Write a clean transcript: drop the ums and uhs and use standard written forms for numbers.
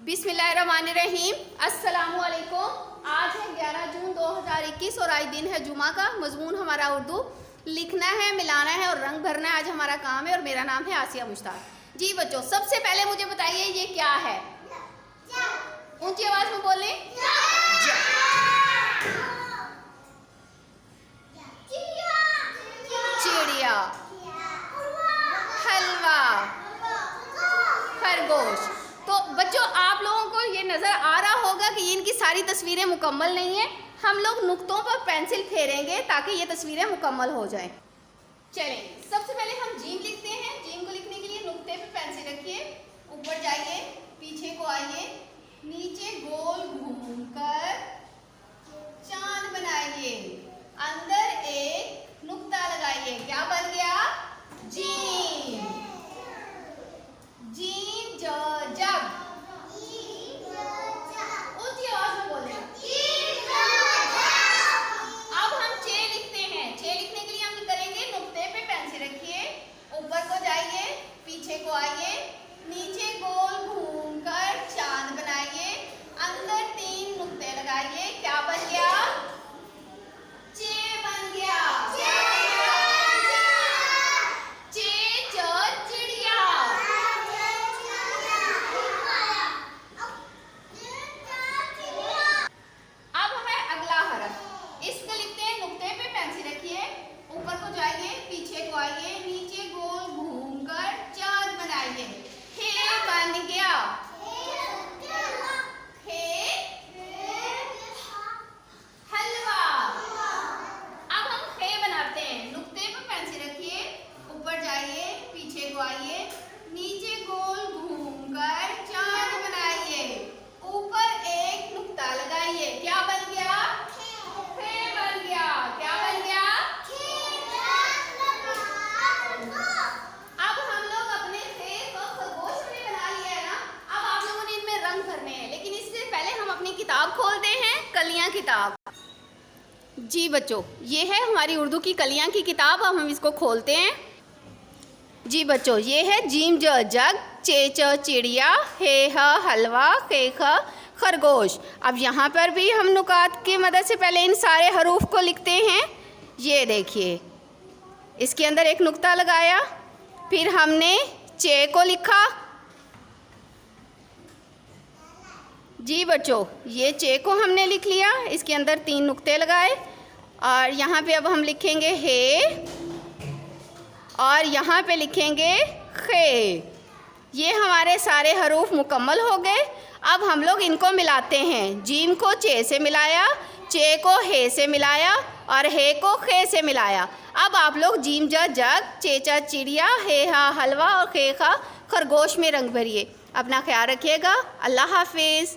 बिस्मिल्लाहिर्रहमानिर्रहीम। अस्सलामु अलैकुम। आज है 11 जून 2021 और आज दिन है जुमा का। मजमून हमारा उर्दू लिखना है, मिलाना है और रंग भरना है। आज हमारा काम है और मेरा नाम है आसिया मुश्ताक। जी बच्चों, सबसे पहले मुझे बताइए ये क्या है? ऊंची आवाज में बोलें। चिड़िया, हलवा, खरगोश। तो बच्चों, आप लोगों को ये नज़र आ रहा होगा कि इनकी सारी तस्वीरें मुकम्मल नहीं है। हम लोग नुक्तों पर पेंसिल फेरेंगे ताकि ये तस्वीरें मुकम्मल हो जाएं। चलें, सबसे पहले हम जीम लिखते हैं। जीम को लिखने के लिए नुक्ते पे पेंसिल रखिए, ऊपर जाइए, पीछे को आइए, नीचे गोल घूमकर चांद बनाइए, अंदर एक नुक्ता लगाइए। क्या बन गया? जीम। जीम जग। ऊंची आवाज में बोलें। अब हम चे लिखते हैं। चे लिखने के लिए हम करेंगे, नुक्ते पे पेंसिल रखिए, ऊपर को जाइए, पीछे को आइए, नीचे गोल घूमकर चांद बनाइए, अंदर 3 नुक्ते लगाइए। क्या बन गया? चे बन गया। आइए, नीचे गोल घूमकर चांद बनाइए, ऊपर एक नुक्ता लगाइए। क्या बन गया? खे बन गया। क्या बन गया? अब हम लोग अपने खे को खरगोश में बना लिया है ना। अब आप लोगों ने इनमें रंग भरने हैं, लेकिन इससे पहले हम अपनी किताब खोलते हैं, कलियां किताब। जी बच्चों, ये है हमारी उर्दू की कलियां की किताब। अब हम इसको खोलते हैं। जी बच्चों, ये है जीम जग, चे चिड़िया, हे हलवा, खे खरगोश। अब यहाँ पर भी हम नुकात की मदद से पहले इन सारे हरूफ को लिखते हैं। ये देखिए, इसके अंदर एक नुक्ता लगाया, फिर हमने चे को लिखा। जी बच्चों, ये चे को हमने लिख लिया, इसके अंदर 3 नुक्ते लगाए और यहाँ पे अब हम लिखेंगे हे और यहाँ पे लिखेंगे खे। ये हमारे सारे हरूफ मुकम्मल हो गए। अब हम लोग इनको मिलाते हैं। जीम को चे से मिलाया, चे को हे से मिलाया और हे को खे से मिलाया। अब आप लोग जीम जग, चे चिड़िया, हे हलवा और खे खरगोश में रंग भरिए। अपना ख्याल रखिएगा। अल्लाह हाफिज़।